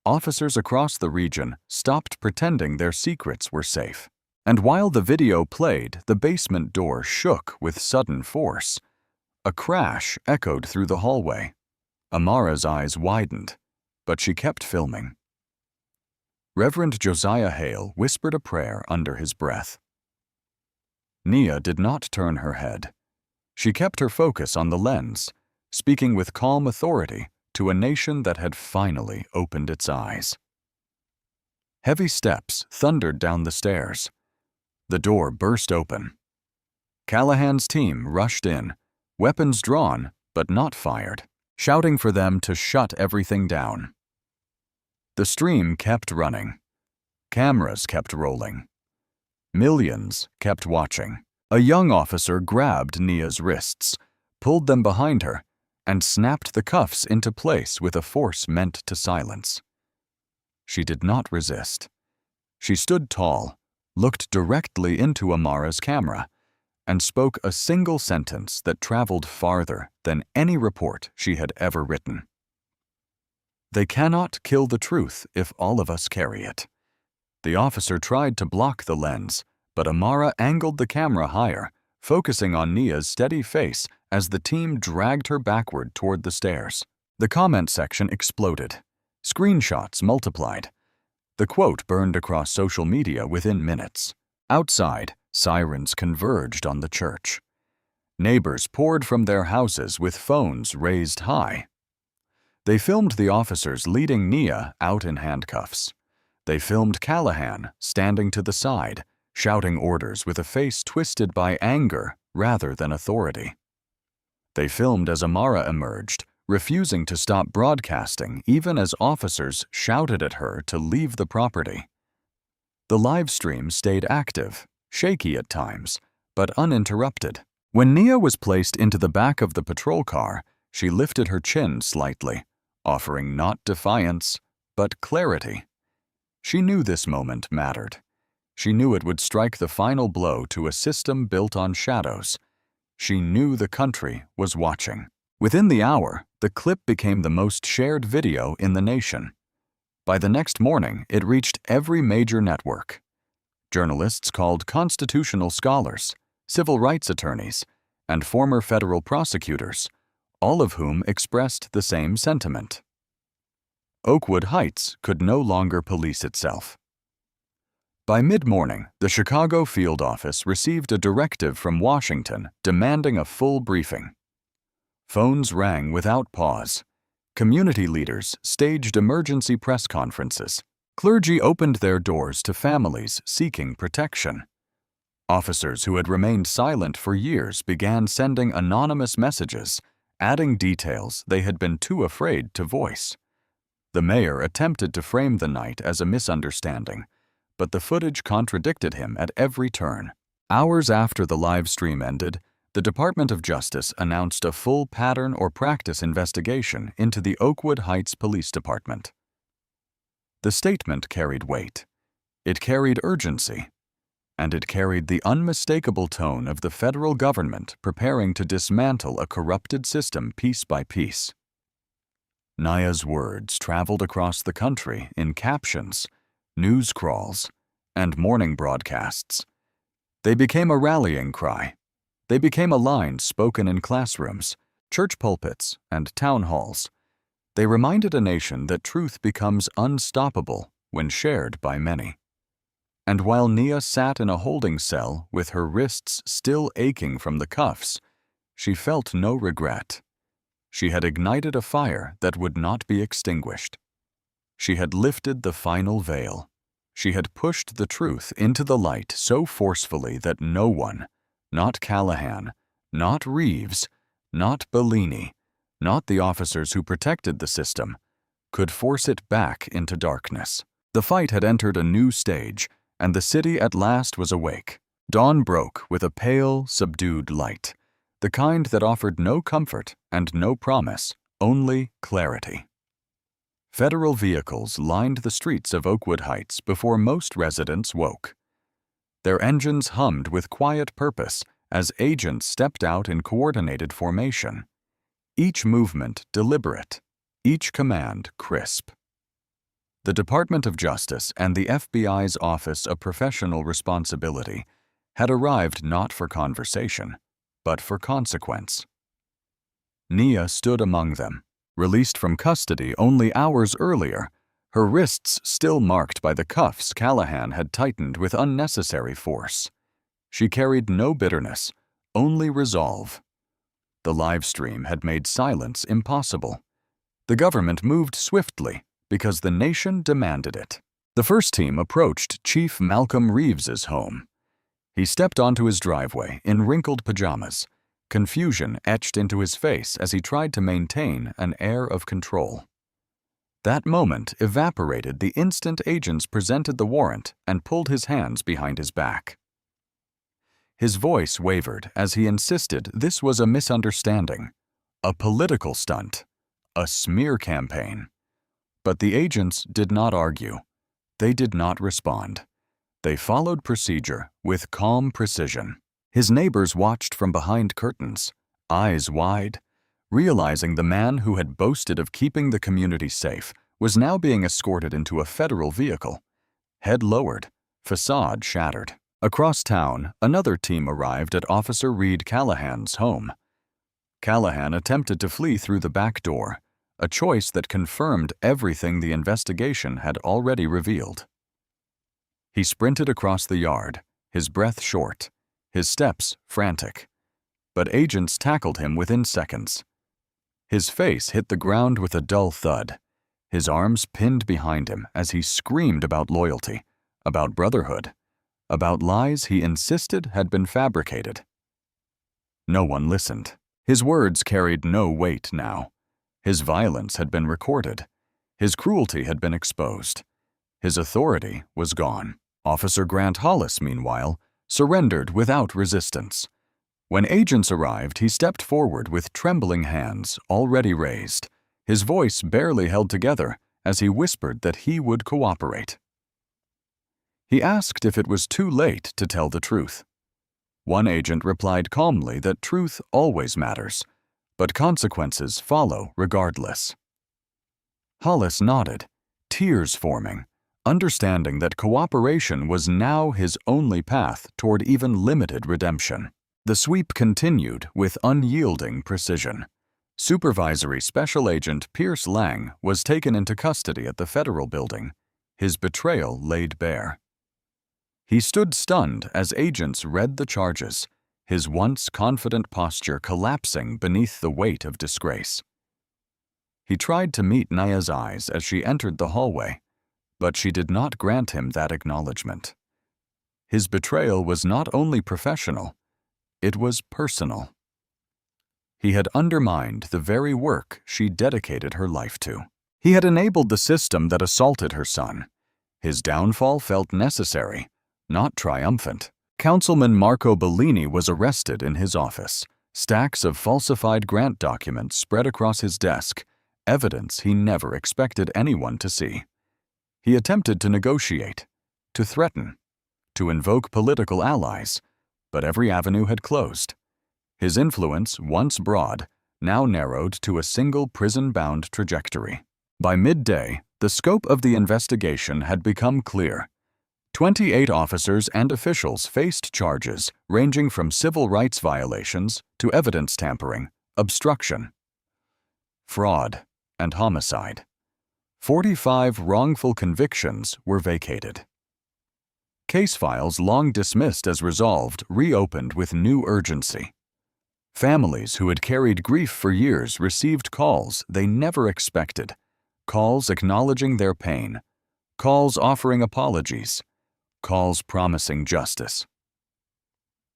Officers across the region stopped pretending their secrets were safe. And while the video played, the basement door shook with sudden force. A crash echoed through the hallway. Amara's eyes widened, but she kept filming. Reverend Josiah Hale whispered a prayer under his breath. Nia did not turn her head. She kept her focus on the lens, speaking with calm authority to a nation that had finally opened its eyes. Heavy steps thundered down the stairs. The door burst open. Callahan's team rushed in, weapons drawn but not fired, shouting for them to shut everything down. The stream kept running. Cameras kept rolling. Millions kept watching. A young officer grabbed Nia's wrists, pulled them behind her, and snapped the cuffs into place with a force meant to silence. She did not resist. She stood tall, looked directly into Amara's camera, and spoke a single sentence that traveled farther than any report she had ever written. "They cannot kill the truth if all of us carry it." The officer tried to block the lens, but Amara angled the camera higher, focusing on Nia's steady face as the team dragged her backward toward the stairs. The comment section exploded. Screenshots multiplied. The quote burned across social media within minutes. Outside, sirens converged on the church. Neighbors poured from their houses with phones raised high. They filmed the officers leading Nia out in handcuffs. They filmed Callahan standing to the side, shouting orders with a face twisted by anger rather than authority. They filmed as Amara emerged, refusing to stop broadcasting even as officers shouted at her to leave the property. The live stream stayed active, shaky at times, but uninterrupted. When Nia was placed into the back of the patrol car, she lifted her chin slightly, offering not defiance, but clarity. She knew this moment mattered. She knew it would strike the final blow to a system built on shadows. She knew the country was watching. Within the hour, the clip became the most shared video in the nation. By the next morning, it reached every major network. Journalists called constitutional scholars, civil rights attorneys, and former federal prosecutors, all of whom expressed the same sentiment. Oakwood Heights could no longer police itself. By mid-morning, the Chicago field office received a directive from Washington demanding a full briefing. Phones rang without pause. Community leaders staged emergency press conferences. Clergy opened their doors to families seeking protection. Officers who had remained silent for years began sending anonymous messages, adding details they had been too afraid to voice. The mayor attempted to frame the night as a misunderstanding, but the footage contradicted him at every turn. Hours after the live stream ended, the Department of Justice announced a full pattern or practice investigation into the Oakwood Heights Police Department. The statement carried weight. It carried urgency. And it carried the unmistakable tone of the federal government preparing to dismantle a corrupted system piece by piece. Nia's words traveled across the country in captions, news crawls, and morning broadcasts. They became a rallying cry. They became a line spoken in classrooms, church pulpits, and town halls. They reminded a nation that truth becomes unstoppable when shared by many. And while Nia sat in a holding cell with her wrists still aching from the cuffs, she felt no regret. She had ignited a fire that would not be extinguished. She had lifted the final veil. She had pushed the truth into the light so forcefully that no one, not Callahan, not Reeves, not Bellini, not the officers who protected the system, could force it back into darkness. The fight had entered a new stage, and the city at last was awake. Dawn broke with a pale, subdued light, the kind that offered no comfort and no promise, only clarity. Federal vehicles lined the streets of Oakwood Heights before most residents woke. Their engines hummed with quiet purpose as agents stepped out in coordinated formation, each movement deliberate, each command crisp. The Department of Justice and the FBI's Office of Professional Responsibility had arrived not for conversation, but for consequence. Nia stood among them, released from custody only hours earlier, her wrists still marked by the cuffs Callahan had tightened with unnecessary force. She carried no bitterness, only resolve. The live stream had made silence impossible. The government moved swiftly because the nation demanded it. The first team approached Chief Malcolm Reeves's home. He stepped onto his driveway in wrinkled pajamas, confusion etched into his face as he tried to maintain an air of control. That moment evaporated the instant agents presented the warrant and pulled his hands behind his back. His voice wavered as he insisted this was a misunderstanding, a political stunt, a smear campaign. But the agents did not argue. They did not respond. They followed procedure with calm precision. His neighbors watched from behind curtains, eyes wide, realizing the man who had boasted of keeping the community safe was now being escorted into a federal vehicle. Head lowered, facade shattered. Across town, another team arrived at Officer Reed Callahan's home. Callahan attempted to flee through the back door, a choice that confirmed everything the investigation had already revealed. He sprinted across the yard, his breath short, his steps frantic. But agents tackled him within seconds. His face hit the ground with a dull thud, his arms pinned behind him as he screamed about loyalty, about brotherhood, about lies he insisted had been fabricated. No one listened. His words carried no weight now. His violence had been recorded. His cruelty had been exposed. His authority was gone. Officer Grant Hollis, meanwhile, surrendered without resistance. When agents arrived, he stepped forward with trembling hands already raised, his voice barely held together as he whispered that he would cooperate. He asked if it was too late to tell the truth. One agent replied calmly that truth always matters, but consequences follow regardless. Hollis nodded, tears forming, understanding that cooperation was now his only path toward even limited redemption. The sweep continued with unyielding precision. Supervisory Special Agent Pierce Lang was taken into custody at the federal building, his betrayal laid bare. He stood stunned as agents read the charges, his once confident posture collapsing beneath the weight of disgrace. He tried to meet Nia's eyes as she entered the hallway, but she did not grant him that acknowledgement. His betrayal was not only professional, it was personal. He had undermined the very work she dedicated her life to. He had enabled the system that assaulted her son. His downfall felt necessary, not triumphant. Councilman Marco Bellini was arrested in his office. Stacks of falsified grant documents spread across his desk, evidence he never expected anyone to see. He attempted to negotiate, to threaten, to invoke political allies, but every avenue had closed. His influence, once broad, now narrowed to a single prison-bound trajectory. By midday, the scope of the investigation had become clear. 28 officers and officials faced charges ranging from civil rights violations to evidence tampering, obstruction, fraud, and homicide. 45 wrongful convictions were vacated. Case files long dismissed as resolved reopened with new urgency. Families who had carried grief for years received calls they never expected, calls acknowledging their pain, calls offering apologies, calls promising justice.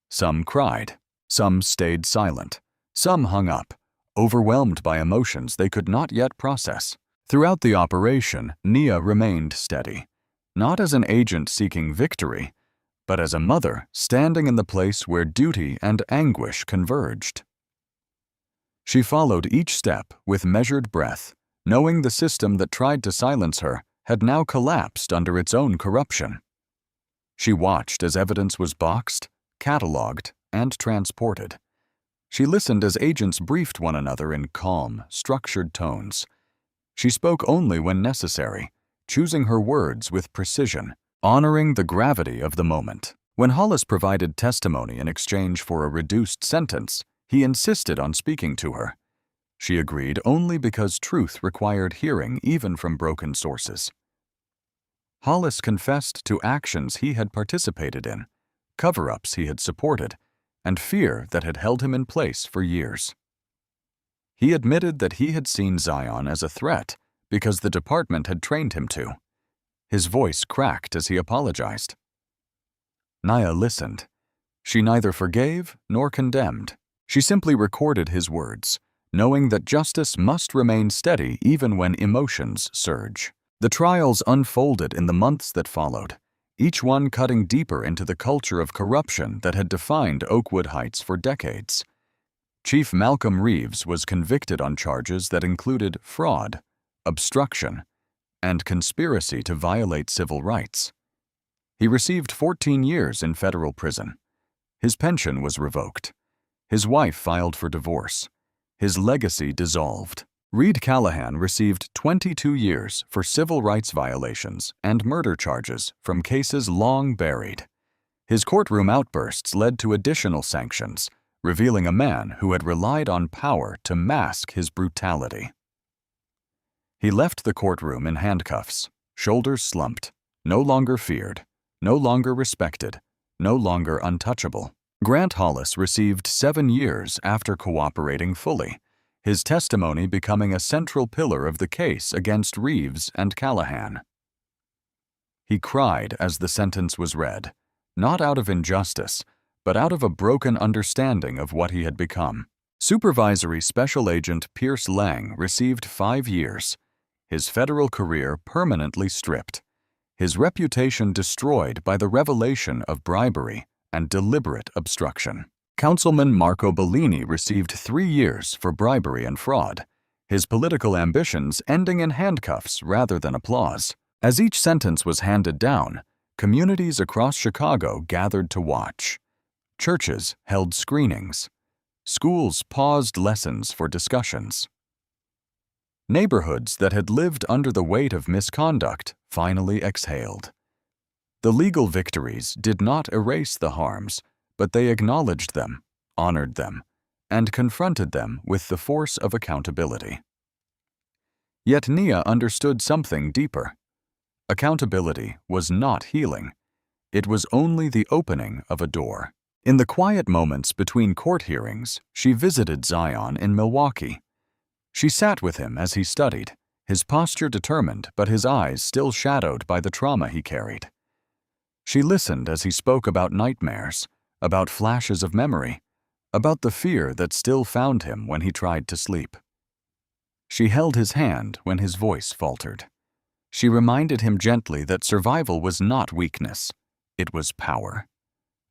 Some cried, some stayed silent, some hung up, overwhelmed by emotions they could not yet process. Throughout the operation, Nia remained steady, not as an agent seeking victory, but as a mother standing in the place where duty and anguish converged. She followed each step with measured breath, knowing the system that tried to silence her had now collapsed under its own corruption. She watched as evidence was boxed, cataloged, and transported. She listened as agents briefed one another in calm, structured tones. She spoke only when necessary, choosing her words with precision, honoring the gravity of the moment. When Hollis provided testimony in exchange for a reduced sentence, he insisted on speaking to her. She agreed only because truth required hearing even from broken sources. Hollis confessed to actions he had participated in, cover-ups he had supported, and fear that had held him in place for years. He admitted that he had seen Zion as a threat because the department had trained him to. His voice cracked as he apologized. Nia listened. She neither forgave nor condemned. She simply recorded his words, knowing that justice must remain steady even when emotions surge. The trials unfolded in the months that followed, each one cutting deeper into the culture of corruption that had defined Oakwood Heights for decades. Chief Malcolm Reeves was convicted on charges that included fraud, obstruction, and conspiracy to violate civil rights. He received 14 years in federal prison. His pension was revoked. His wife filed for divorce. His legacy dissolved. Reed Callahan received 22 years for civil rights violations and murder charges from cases long buried. His courtroom outbursts led to additional sanctions, revealing a man who had relied on power to mask his brutality. He left the courtroom in handcuffs, shoulders slumped, no longer feared, no longer respected, no longer untouchable. Grant Hollis received 7 years after cooperating fully, his testimony becoming a central pillar of the case against Reeves and Callahan. He cried as the sentence was read, not out of injustice, but out of a broken understanding of what he had become. Supervisory Special Agent Pierce Lang received 5 years, his federal career permanently stripped, his reputation destroyed by the revelation of bribery and deliberate obstruction. Councilman Marco Bellini received 3 years for bribery and fraud, his political ambitions ending in handcuffs rather than applause. As each sentence was handed down, communities across Chicago gathered to watch. Churches held screenings. Schools paused lessons for discussions. Neighborhoods that had lived under the weight of misconduct finally exhaled. The legal victories did not erase the harms, but they acknowledged them, honored them, and confronted them with the force of accountability. Yet Nia understood something deeper. Accountability was not healing. It was only the opening of a door. In the quiet moments between court hearings, she visited Zion in Milwaukee. She sat with him as he studied, his posture determined but his eyes still shadowed by the trauma he carried. She listened as he spoke about nightmares, about flashes of memory, about the fear that still found him when he tried to sleep. She held his hand when his voice faltered. She reminded him gently that survival was not weakness, it was power.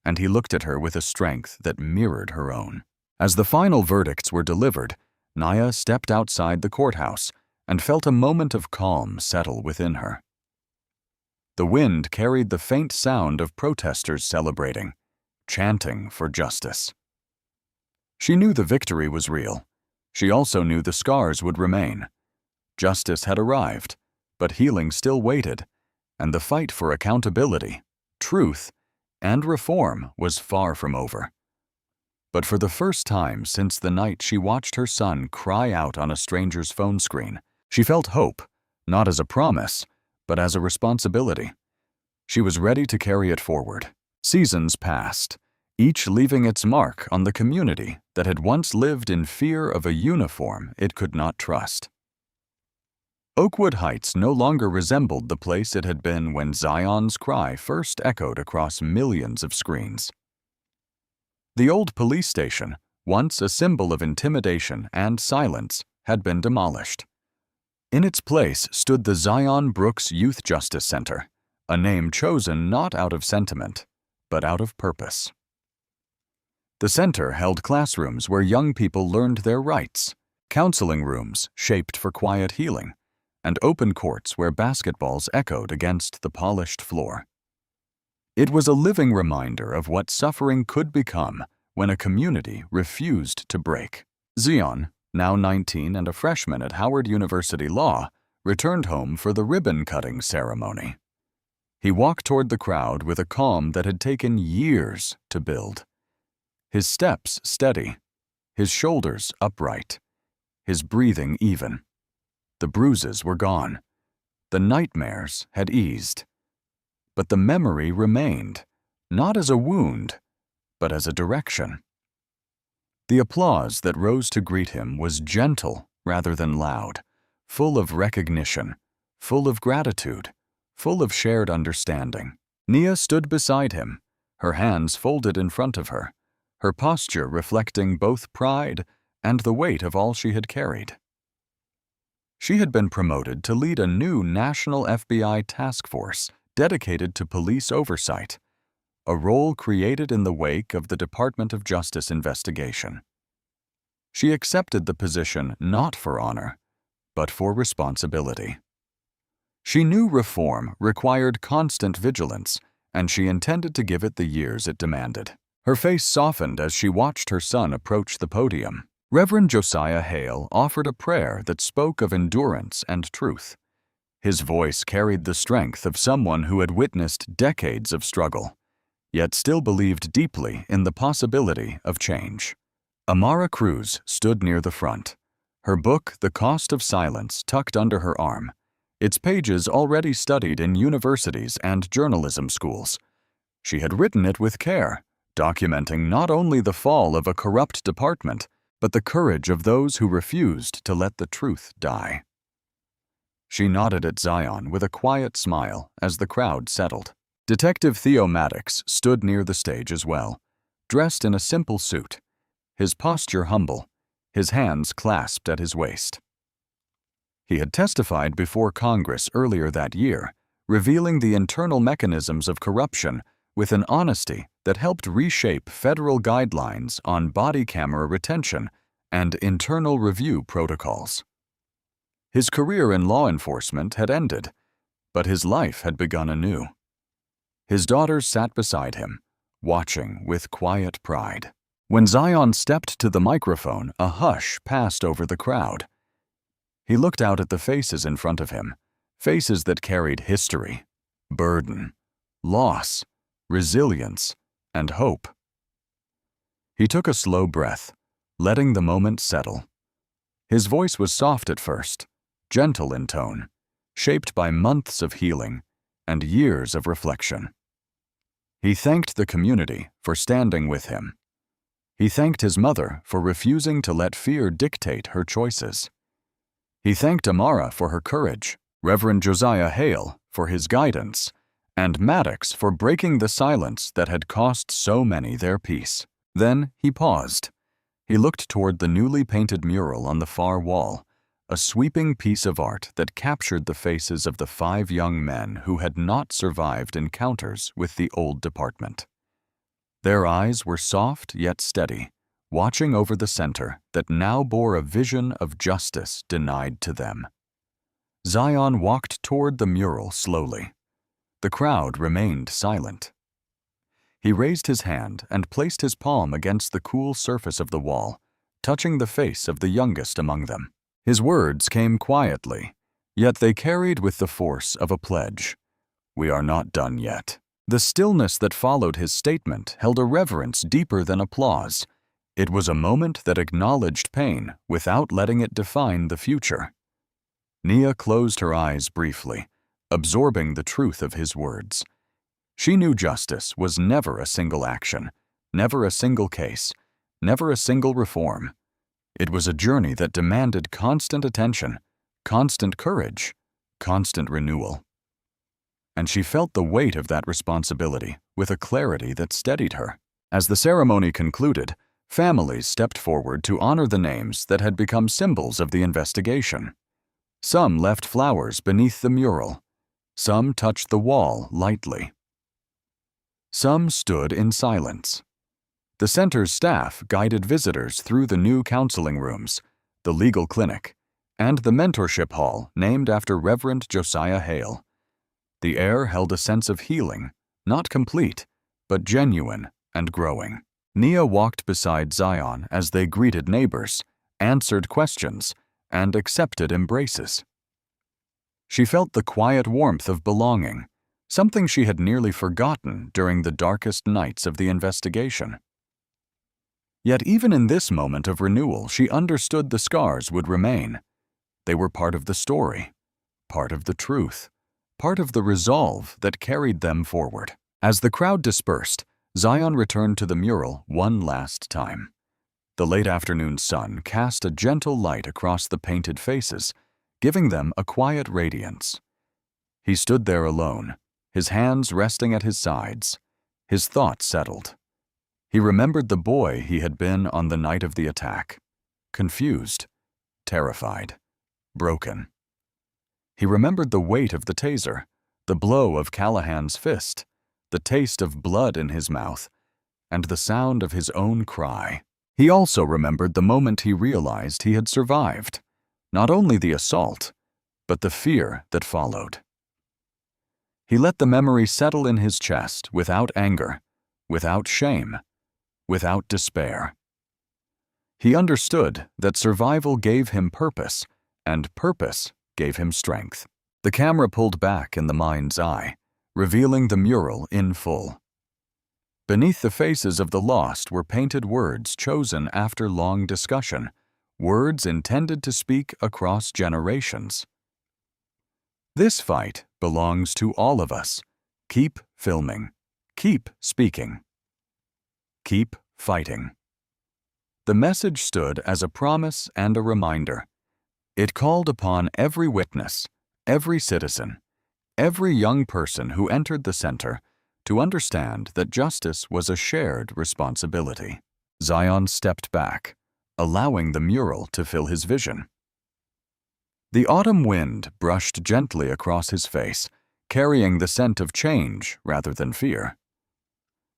And he looked at her with a strength that mirrored her own. As the final verdicts were delivered, Nia stepped outside the courthouse and felt a moment of calm settle within her. The wind carried the faint sound of protesters celebrating, chanting for justice. She knew the victory was real. She also knew the scars would remain. Justice had arrived, but healing still waited, and the fight for accountability, truth, and reform was far from over. But for the first time since the night she watched her son cry out on a stranger's phone screen, she felt hope, not as a promise, but as a responsibility. She was ready to carry it forward. Seasons passed, each leaving its mark on the community that had once lived in fear of a uniform it could not trust. Oakwood Heights no longer resembled the place it had been when Zion's cry first echoed across millions of screens. The old police station, once a symbol of intimidation and silence, had been demolished. In its place stood the Zion Brooks Youth Justice Center, a name chosen not out of sentiment, but out of purpose. The center held classrooms where young people learned their rights, counseling rooms shaped for quiet healing, and open courts where basketballs echoed against the polished floor. It was a living reminder of what suffering could become when a community refused to break. Zion, now 19 and a freshman at Howard University Law, returned home for the ribbon-cutting ceremony. He walked toward the crowd with a calm that had taken years to build. His steps steady, his shoulders upright, his breathing even. The bruises were gone. The nightmares had eased. But the memory remained, not as a wound, but as a direction. The applause that rose to greet him was gentle rather than loud, full of recognition, full of gratitude, full of shared understanding. Nia stood beside him, her hands folded in front of her, her posture reflecting both pride and the weight of all she had carried. She had been promoted to lead a new national FBI task force dedicated to police oversight, a role created in the wake of the Department of Justice investigation. She accepted the position not for honor, but for responsibility. She knew reform required constant vigilance, and she intended to give it the years it demanded. Her face softened as she watched her son approach the podium. Reverend Josiah Hale offered a prayer that spoke of endurance and truth. His voice carried the strength of someone who had witnessed decades of struggle, yet still believed deeply in the possibility of change. Amara Cruz stood near the front, her book The Cost of Silence tucked under her arm, its pages already studied in universities and journalism schools. She had written it with care, documenting not only the fall of a corrupt department, but the courage of those who refused to let the truth die. She nodded at Zion with a quiet smile as the crowd settled. Detective Theo Maddox stood near the stage as well, dressed in a simple suit, his posture humble, his hands clasped at his waist. He had testified before Congress earlier that year, revealing the internal mechanisms of corruption with an honesty that helped reshape federal guidelines on body camera retention and internal review protocols. His career in law enforcement had ended, but his life had begun anew. His daughters sat beside him, watching with quiet pride. When Zion stepped to the microphone, a hush passed over the crowd. He looked out at the faces in front of him, faces that carried history, burden, loss, resilience, and hope. He took a slow breath, letting the moment settle. His voice was soft at first, gentle in tone, shaped by months of healing and years of reflection. He thanked the community for standing with him. He thanked his mother for refusing to let fear dictate her choices. He thanked Amara for her courage, Reverend Josiah Hale for his guidance, and Maddox for breaking the silence that had cost so many their peace. Then he paused. He looked toward the newly painted mural on the far wall, a sweeping piece of art that captured the faces of the 5 young men who had not survived encounters with the old department. Their eyes were soft yet steady, watching over the center that now bore a vision of justice denied to them. Zion walked toward the mural slowly. The crowd remained silent. He raised his hand and placed his palm against the cool surface of the wall, touching the face of the youngest among them. His words came quietly, yet they carried with the force of a pledge. "We are not done yet." The stillness that followed his statement held a reverence deeper than applause. It was a moment that acknowledged pain without letting it define the future. Nia closed her eyes briefly, absorbing the truth of his words. She knew justice was never a single action, never a single case, never a single reform. It was a journey that demanded constant attention, constant courage, constant renewal. And she felt the weight of that responsibility with a clarity that steadied her. As the ceremony concluded, families stepped forward to honor the names that had become symbols of the investigation. Some left flowers beneath the mural. Some touched the wall lightly. Some stood in silence. The center's staff guided visitors through the new counseling rooms, the legal clinic, and the mentorship hall named after Reverend Josiah Hale. The air held a sense of healing, not complete, but genuine and growing. Nia walked beside Zion as they greeted neighbors, answered questions, and accepted embraces. She felt the quiet warmth of belonging, something she had nearly forgotten during the darkest nights of the investigation. Yet even in this moment of renewal, she understood the scars would remain. They were part of the story, part of the truth, part of the resolve that carried them forward. As the crowd dispersed, Zion returned to the mural one last time. The late afternoon sun cast a gentle light across the painted faces, giving them a quiet radiance. He stood there alone, his hands resting at his sides, his thoughts settled. He remembered the boy he had been on the night of the attack, confused, terrified, broken. He remembered the weight of the taser, the blow of Callahan's fist, the taste of blood in his mouth, and the sound of his own cry. He also remembered the moment he realized he had survived, not only the assault, but the fear that followed. He let the memory settle in his chest without anger, without shame, without despair. He understood that survival gave him purpose, and purpose gave him strength. The camera pulled back in the mind's eye, revealing the mural in full. Beneath the faces of the lost were painted words chosen after long discussion, words intended to speak across generations. This fight belongs to all of us. Keep filming. Keep speaking. Keep fighting. The message stood as a promise and a reminder. It called upon every witness, every citizen, every young person who entered the center to understand that justice was a shared responsibility. Zion stepped back, allowing the mural to fill his vision. The autumn wind brushed gently across his face, carrying the scent of change rather than fear.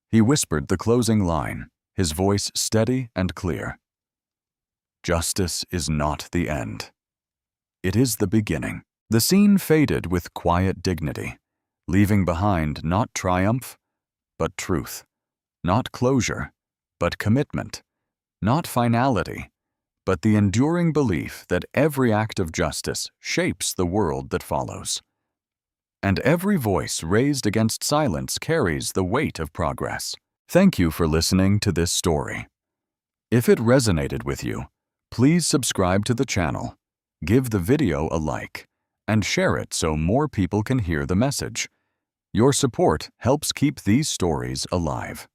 He whispered the closing line, his voice steady and clear. Justice is not the end. It is the beginning. The scene faded with quiet dignity, leaving behind not triumph, but truth, not closure, but commitment, not finality, but the enduring belief that every act of justice shapes the world that follows. And every voice raised against silence carries the weight of progress. Thank you for listening to this story. If it resonated with you, please subscribe to the channel, give the video a like, and share it so more people can hear the message. Your support helps keep these stories alive.